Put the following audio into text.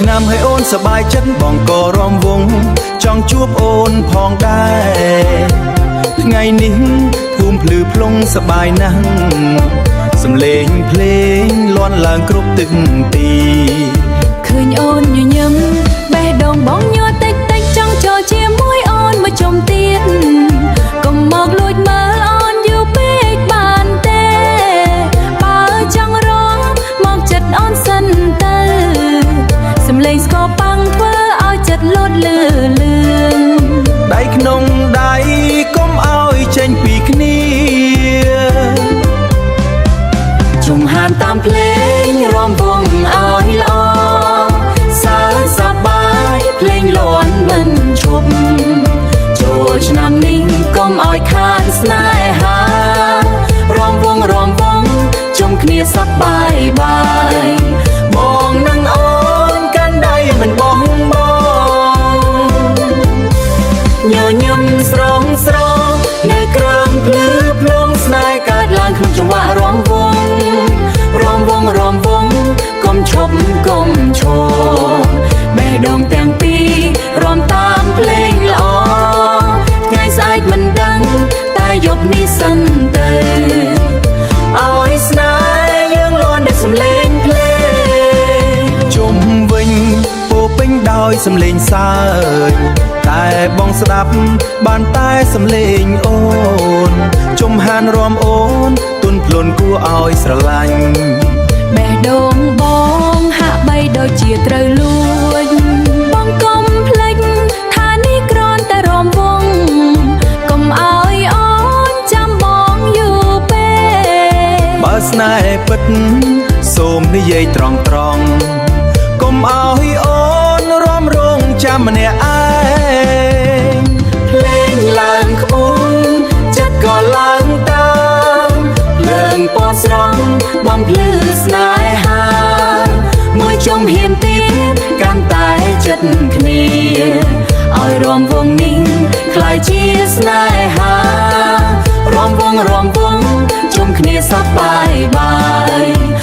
ឆ្នាំឲ្យអូនសบายចិត្តបងក៏រំវងចង់ជួបអូនផងដែរថ្ងៃនេះភូមិភ្លឺភ្លុងសบายណាស់សំឡេងភ្លេងលាន់ឡើងគ្រប់ទឹកទីឃើញអូនញញឹមបេះដូងបងញ័រតិចតិចចង់ចូលជាមួយអូនមកជុំទៀតកុំមកលួចមើលអូនយូរពេកបានទេបើចង់រងមកចិត្តអូនសិនទៅសំឡេងស្គរប៉ាំងធ្វើឲ្យចិត្តលូតលឿនដៃក្នុងដៃកុំឲ្យចេញពីគ្នាជុំហានតាមភ្លេងរំវងឲ្យល្អសើសប្បាយភ្លេងលាន់មិនឈប់ចូលឆ្នាំនេះកុំឲ្យខានស្នេហារំវងជុំគ្នាសប្បាយបាយបងនឹងអូនកាន់ដៃមិនបោះបង់ញញឹមស្រងនៅក្រោមភ្លឺភ្លុងស្នេហ៍កើតឡើងក្នុងចង្វាក់រំវងកុំឈប់កុំឈរបេះដូងទាំងពីររំតាមភ្លេងល្អថ្ងៃស្អែកមិនដឹងតែយប់នេះសិនទៅឲ្យស្នេហ៍យើងលាន់ដែលសំឡេងភ្លេងជុំវិញពោពេញដោយសំឡេងសើចតែបងស្ដាប់បានតែសំឡេងអូនជុំហានរំអូនទុនភ្លុនគួរឲ្យស្រឡាញ់បេះដូងបងហាក់បីដូចជាត្រូវលួចបងកុំភ្លេចថានេះគ្រាន់តែរំវងកុំឲ្យអូនចាំបងយូរពេកបើស្នេហ៍ពិតសូមនិយាយត្រង់កុំឲ្យអូនរំរងចាំម្នាក់ឯងភ្លេងឡើងក្បួនចិត្តក៏ឡើងតាមលើងពណ៌ស្រង់បំភ្លឺស្នេហាមួយជុំហ៊ានទៀតកាន់តែចិត្តគ្នាឲ្យរំវងនេះខ្លាយជាស្នេហារំវងជុំគ្នាសប្បាយបាយ